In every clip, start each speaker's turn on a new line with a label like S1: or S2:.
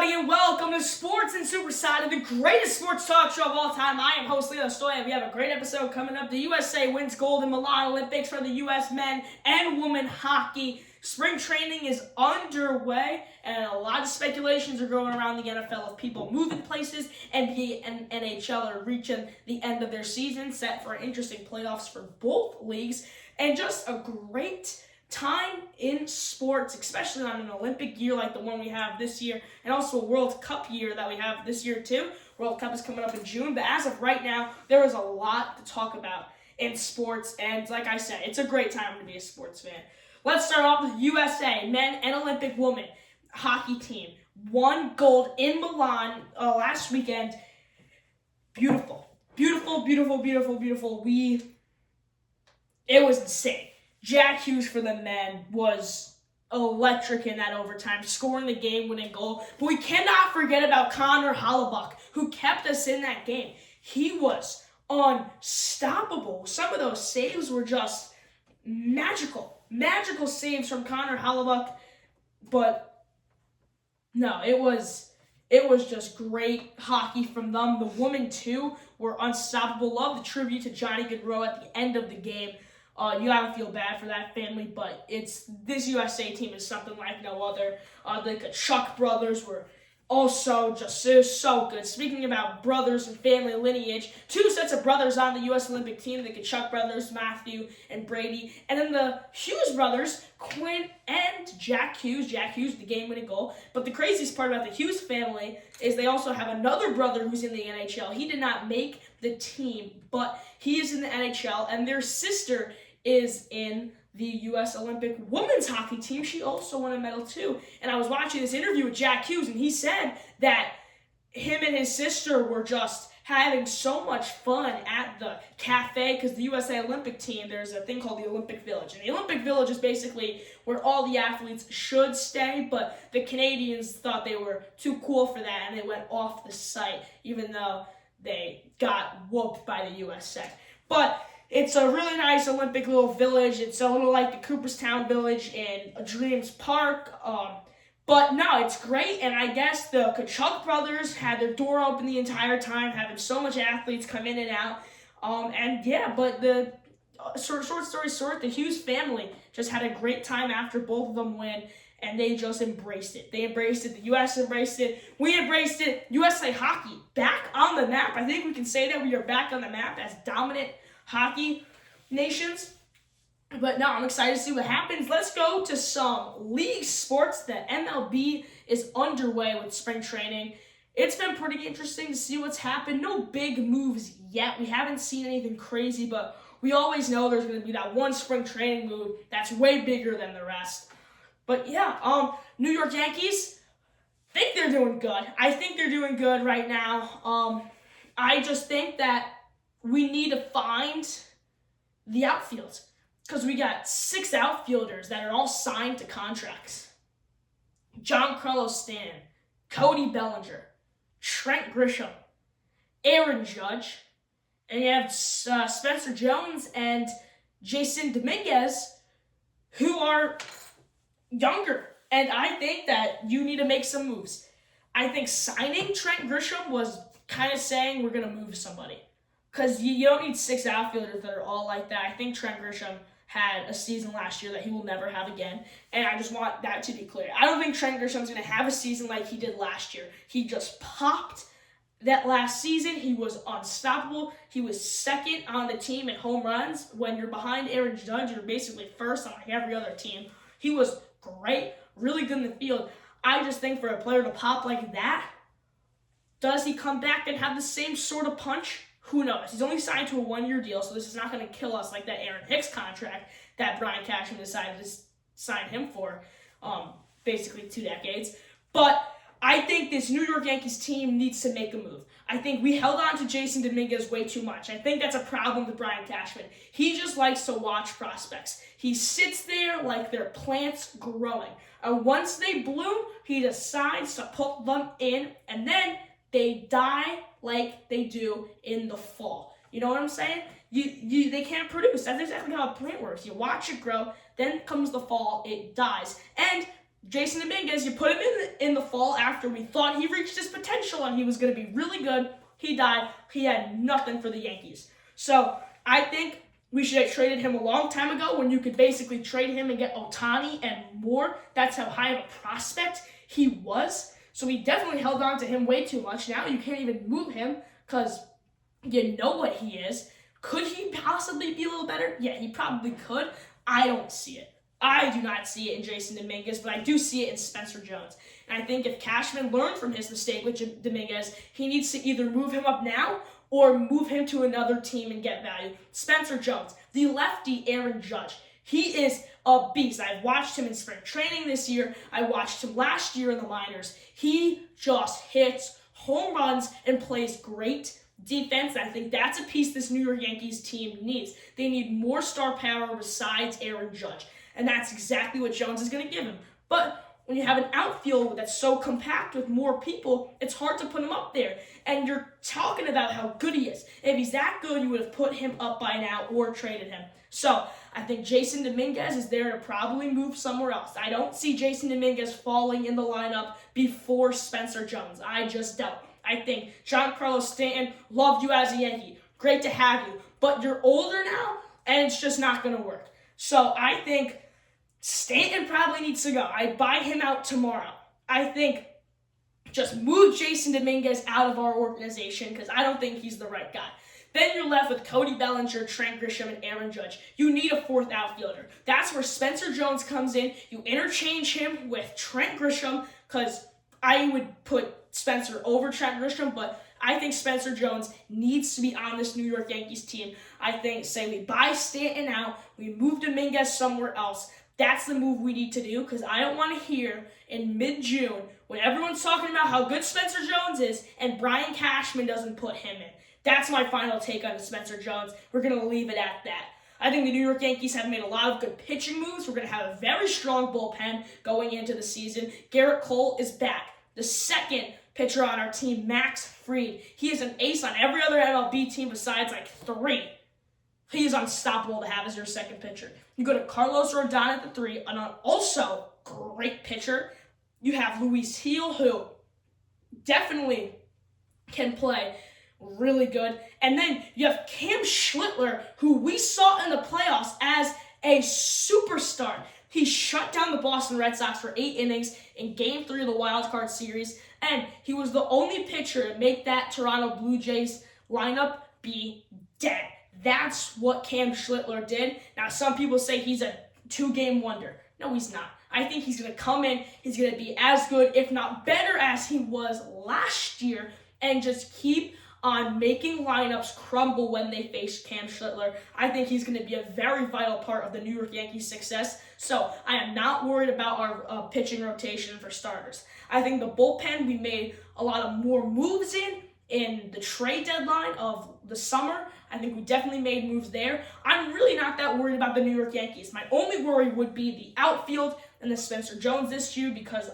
S1: everybody, and welcome to Sports and Soppressata, the greatest sports talk show of all time. I am host Leo Stoya. We have a great episode coming up. The USA wins gold in Milan Olympics for the U.S. men and women hockey. Spring training is underway, and a lot of speculations are going around the NFL of people moving places. NBA and NHL are reaching the end of their season, set for interesting playoffs for both leagues, and just a great time in sports, especially on an Olympic year like the one we have this year, and also a World Cup year that we have this year too. World Cup is coming up in June, but as of right now, there is a lot to talk about in sports, and like I said, it's a great time to be a sports fan. Let's start off with USA, men and Olympic women hockey team. Won gold in Milan last weekend. Beautiful. It was insane. Jack Hughes for the men was electric in that overtime, scoring the game-winning goal. But we cannot forget about Connor Hellebuyck, who kept us in that game. He was unstoppable. Some of those saves were just magical saves from Connor Hellebuyck. But no, it was just great hockey from them. The women, too, were unstoppable. Love the tribute to Johnny Gaudreau at the end of the game. You gotta feel bad for that family, but this USA team is something like no other. The Kachuk brothers were also just so good. Speaking about brothers and family lineage, two sets of brothers on the U.S. Olympic team, the Kachuk brothers, Matthew and Brady, and then the Hughes brothers, Quinn and Jack Hughes, the game-winning goal. But the craziest part about the Hughes family is they also have another brother who's in the NHL. He did not make the team, but he is in the NHL, and their sister is in the U.S. Olympic women's hockey team. She also won a medal too. And I was watching this interview with Jack Hughes, and he said that him and his sister were just having so much fun at the cafe, because the USA Olympic team, there's a thing called the Olympic Village. And the Olympic Village is basically where all the athletes should stay, but the Canadians thought they were too cool for that, and they went off the site, even though they got whooped by the USA. But it's a really nice Olympic little village. It's a little like the Cooperstown Village in Dreams Park. But no, it's great. And I guess the Kachuk brothers had their door open the entire time, having so much athletes come in and out. But the short story short, the Hughes family just had a great time after both of them win. And they just embraced it. They embraced it. The U.S. embraced it. We embraced it. USA hockey back on the map. I think we can say that we are back on the map as dominant hockey nations. But no, I'm excited to see what happens. Let's go to some league sports. The MLB is underway with spring training. It's been pretty interesting to see what's happened. No big moves yet. We haven't seen anything crazy, but we always know there's going to be that one spring training move that's way bigger than the rest. But yeah, New York Yankees, I think they're doing good. I think they're doing good right now. I just think that we need to find the outfield, because we got 6 outfielders that are all signed to contracts. Giancarlo Stanton, Cody Bellinger, Trent Grisham, Aaron Judge, and you have Spencer Jones and Jason Dominguez, who are younger. And I think that you need to make some moves. I think signing Trent Grisham was kind of saying we're going to move somebody. Because you don't need 6 outfielders that are all like that. I think Trent Grisham had a season last year that he will never have again. And I just want that to be clear. I don't think Trent Grisham's going to have a season like he did last year. He just popped that last season. He was unstoppable. He was second on the team in home runs. When you're behind Aaron Judge, you're basically first on like every other team. He was great, really good in the field. I just think for a player to pop like that, does he come back and have the same sort of punch? Who knows? He's only signed to a 1-year deal, so this is not going to kill us like that Aaron Hicks contract that Brian Cashman decided to sign him for, basically 2 decades. But I think this New York Yankees team needs to make a move. I think we held on to Jason Dominguez way too much. I think that's a problem with Brian Cashman. He just likes to watch prospects. He sits there like they're plants growing. And once they bloom, he decides to put them in, and then they die like they do in the fall. You know what I'm saying? They can't produce. That's exactly how a plant works. You watch it grow, then comes the fall, it dies. And Jason Dominguez, you put him in the fall after we thought he reached his potential and he was going to be really good. He died. He had nothing for the Yankees. So I think we should have traded him a long time ago when you could basically trade him and get Ohtani and more. That's how high of a prospect he was. So we definitely held on to him way too much. Now you can't even move him because you know what he is. Could he possibly be a little better? Yeah, he probably could. I don't see it. I do not see it in Jason Dominguez, but I do see it in Spencer Jones. And I think if Cashman learned from his mistake with Dominguez, he needs to either move him up now or move him to another team and get value. Spencer Jones, the lefty Aaron Judge, he is a beast. I've watched him in spring training this year. I watched him last year in the minors. He just hits home runs and plays great defense. I think that's a piece this New York Yankees team needs. They need more star power besides Aaron Judge. And that's exactly what Jones is going to give him. But when you have an outfield that's so compact with more people, it's hard to put him up there. And you're talking about how good he is. If he's that good, you would have put him up by now or traded him. So I think Jason Dominguez is there to probably move somewhere else. I don't see Jason Dominguez falling in the lineup before Spencer Jones. I just don't. I think Giancarlo Stanton, loved you as a Yankee. Great to have you. But you're older now, and it's just not going to work. So I think Stanton probably needs to go. I buy him out tomorrow. I think just move Jason Dominguez out of our organization because I don't think he's the right guy. Then you're left with Cody Bellinger, Trent Grisham, and Aaron Judge. You need a fourth outfielder. That's where Spencer Jones comes in. You interchange him with Trent Grisham because I would put Spencer over Trent Grisham, but I think Spencer Jones needs to be on this New York Yankees team. I think, say we buy Stanton out, we move Dominguez somewhere else. That's the move we need to do because I don't want to hear in mid-June when everyone's talking about how good Spencer Jones is and Brian Cashman doesn't put him in. That's my final take on Spencer Jones. We're going to leave it at that. I think the New York Yankees have made a lot of good pitching moves. We're going to have a very strong bullpen going into the season. Garrett Cole is back. The second pitcher on our team, Max Fried. He is an ace on every other MLB team besides like 3. He is unstoppable to have as your second pitcher. You go to Carlos Rodon at the 3, and also great pitcher. You have Luis Heel, who definitely can play really good. And then you have Cam Schlittler, who we saw in the playoffs as a superstar. He shut down the Boston Red Sox for 8 innings in Game 3 of the Wild Card Series, and he was the only pitcher to make that Toronto Blue Jays lineup be dead. That's what Cam Schlittler did. Now, some people say he's a 2-game wonder. No, he's not. I think he's going to come in, he's going to be as good, if not better, as he was last year, and just keep on making lineups crumble when they face Cam Schlittler. I think he's going to be a very vital part of the New York Yankees' success. So I am not worried about our pitching rotation for starters. I think the bullpen, we made a lot of more moves in the trade deadline of the summer. I think we definitely made moves there. I'm really not that worried about the New York Yankees. My only worry would be the outfield and the Spencer Jones issue because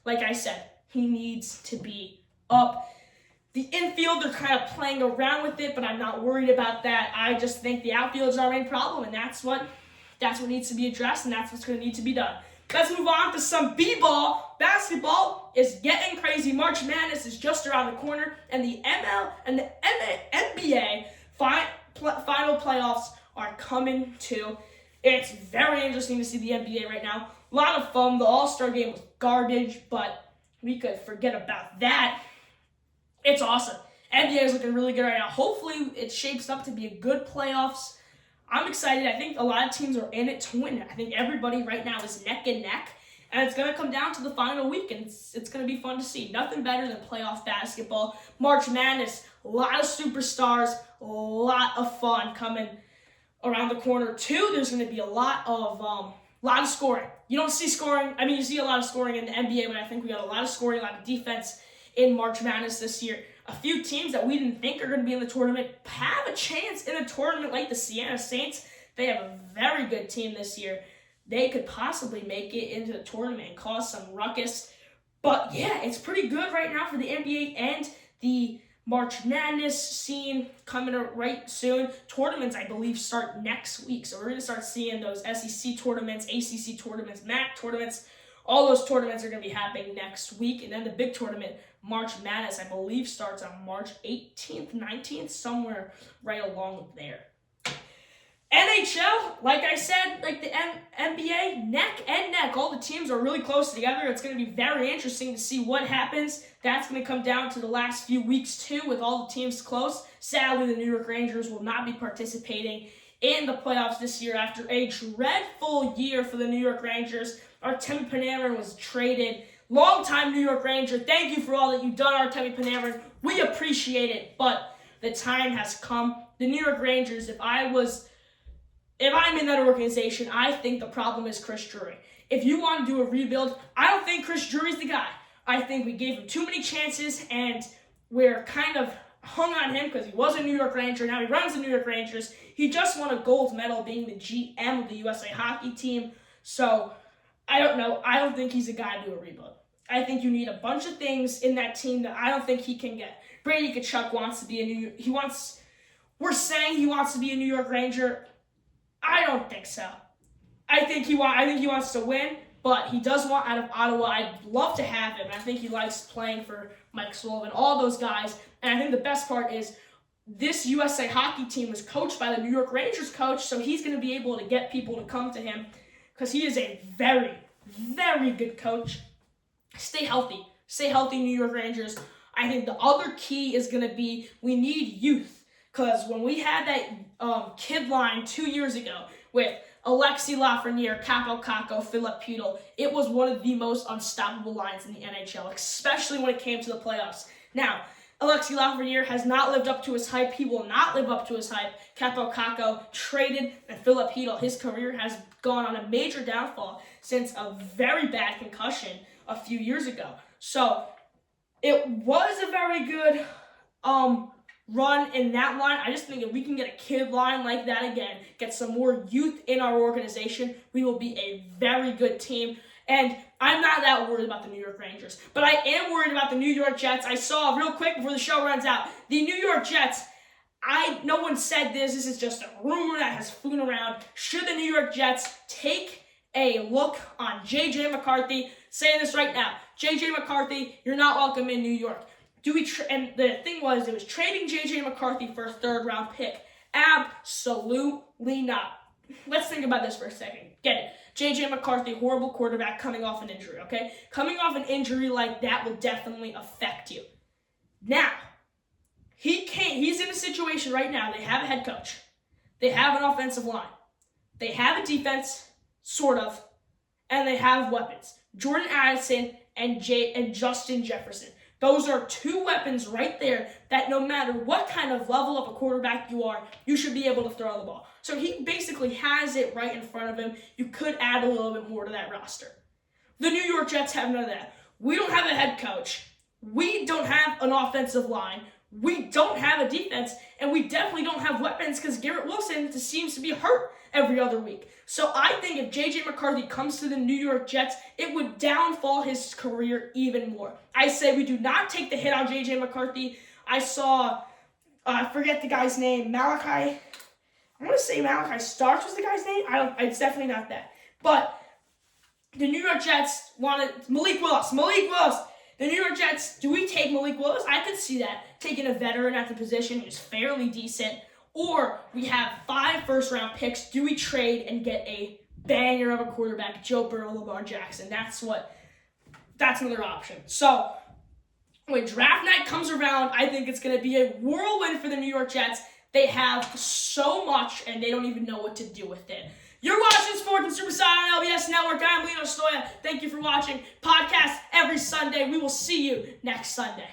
S1: like I said, he needs to be up. The infield, they're kind of playing around with it, but I'm not worried about that. I just think the outfield is our main problem, and that's what needs to be addressed, and that's what's going to need to be done. Let's move on to some b-ball. Basketball is getting crazy. March Madness is just around the corner, and the ML and the NBA final playoffs are coming too. It's very interesting to see the NBA right now. A lot of fun. The All-Star game was garbage, but we could forget about that. It's awesome. NBA is looking really good right now. Hopefully, it shapes up to be a good playoffs. I'm excited. I think a lot of teams are in it to win it. I think everybody right now is neck and neck, and it's going to come down to the final week, and it's going to be fun to see. Nothing better than playoff basketball. March Madness, a lot of superstars, a lot of fun coming around the corner. Too, there's going to be a lot of scoring. You don't see scoring. I mean, you see a lot of scoring in the NBA, but I think we got a lot of scoring, a lot of defense in March Madness this year. A few teams that we didn't think are going to be in the tournament have a chance in a tournament like the Siena Saints. They have a very good team this year. They could possibly make it into the tournament and cause some ruckus. But yeah, it's pretty good right now for the NBA and the March Madness scene coming up right soon. Tournaments, I believe, start next week. So we're going to start seeing those SEC tournaments, ACC tournaments, MAC tournaments All those tournaments are going to be happening next week. And then the big tournament, March Madness, I believe starts on March 18th, 19th, somewhere right along there. NHL, like I said, like the NBA, neck and neck. All the teams are really close together. It's going to be very interesting to see what happens. That's going to come down to the last few weeks, too, with all the teams close. Sadly, the New York Rangers will not be participating in the playoffs this year after a dreadful year for the New York Rangers. Artemi Panarin was traded. Longtime New York Ranger, thank you for all that you've done, Artemi Panarin. We appreciate it, but the time has come. The New York Rangers, if I'm in that organization, I think the problem is Chris Drury. If you want to do a rebuild, I don't think Chris Drury's the guy. I think we gave him too many chances, and we're kind of hung on him because he was a New York Ranger. Now he runs the New York Rangers. He just won a gold medal being the GM of the USA hockey team. So, I don't know. I don't think he's a guy to do a rebuild. I think you need a bunch of things in that team that I don't think he can get. Brady Tkachuk wants to be we're saying he wants to be a New York Ranger. I don't think so. I think he wants to win, but he does want out of Ottawa. I'd love to have him. I think he likes playing for Mike Sullivan, all those guys. And I think the best part is this USA hockey team was coached by the New York Rangers coach, so he's going to be able to get people to come to him because he is a very, very good coach. Stay healthy. Stay healthy, New York Rangers. I think the other key is going to be we need youth. Because when we had that kid line 2 years ago with Alexis Lafreniere, Capo Caco, Philip Pudel, it was one of the most unstoppable lines in the NHL, especially when it came to the playoffs. Now, Alexis Lafreniere has not lived up to his hype. He will not live up to his hype. Capo Caco traded, and Philip Pudel, his career has gone on a major downfall since a very bad concussion a few years ago. So, it was a very good run in that line. I just think if we can get a kid line like that again, get some more youth in our organization, we will be a very good team. And I'm not that worried about the New York Rangers, but I am worried about the New York Jets. I saw real quick before the show runs out, the New York Jets, no one said this is just a rumor that has flown around. Should the New York Jets take a look on J.J. McCarthy? Saying this right now, J.J. McCarthy, you're not welcome in New York. And the thing was, it was trading J.J. McCarthy for a third-round pick. Absolutely not. Let's think about this for a second. Get it. J.J. McCarthy, horrible quarterback, coming off an injury, okay? Coming off an injury like that will definitely affect you. Now, he's in a situation right now. They have a head coach. They have an offensive line. They have a defense, sort of, and they have weapons. Jordan Addison and Justin Jefferson. Those are two weapons right there that no matter what kind of level of a quarterback you are, you should be able to throw the ball. So he basically has it right in front of him. You could add a little bit more to that roster. The New York Jets have none of that. We don't have a head coach. We don't have an offensive line. We don't have a defense. And we definitely don't have weapons because Garrett Wilson just seems to be hurt every other week. So I think if J.J. McCarthy comes to the New York Jets, it would downfall his career even more. I say we do not take the hit on J.J. McCarthy. I saw, I forget the guy's name, I want to say Malachi Starks was the guy's name. It's definitely not that. But the New York Jets wanted Malik Willis. The New York Jets, do we take Malik Willis? I could see that. Taking a veteran at the position who's fairly decent. Or we have 5 first-round picks. Do we trade and get a banger of a quarterback, Joe Burrow, Lamar Jackson? That's another option. So when draft night comes around, I think it's going to be a whirlwind for the New York Jets. They have so much, and they don't even know what to do with it. You're watching Sports and Soppressata on LBS Network. I'm Lino Stoya. Thank you for watching. Podcast every Sunday. We will see you next Sunday.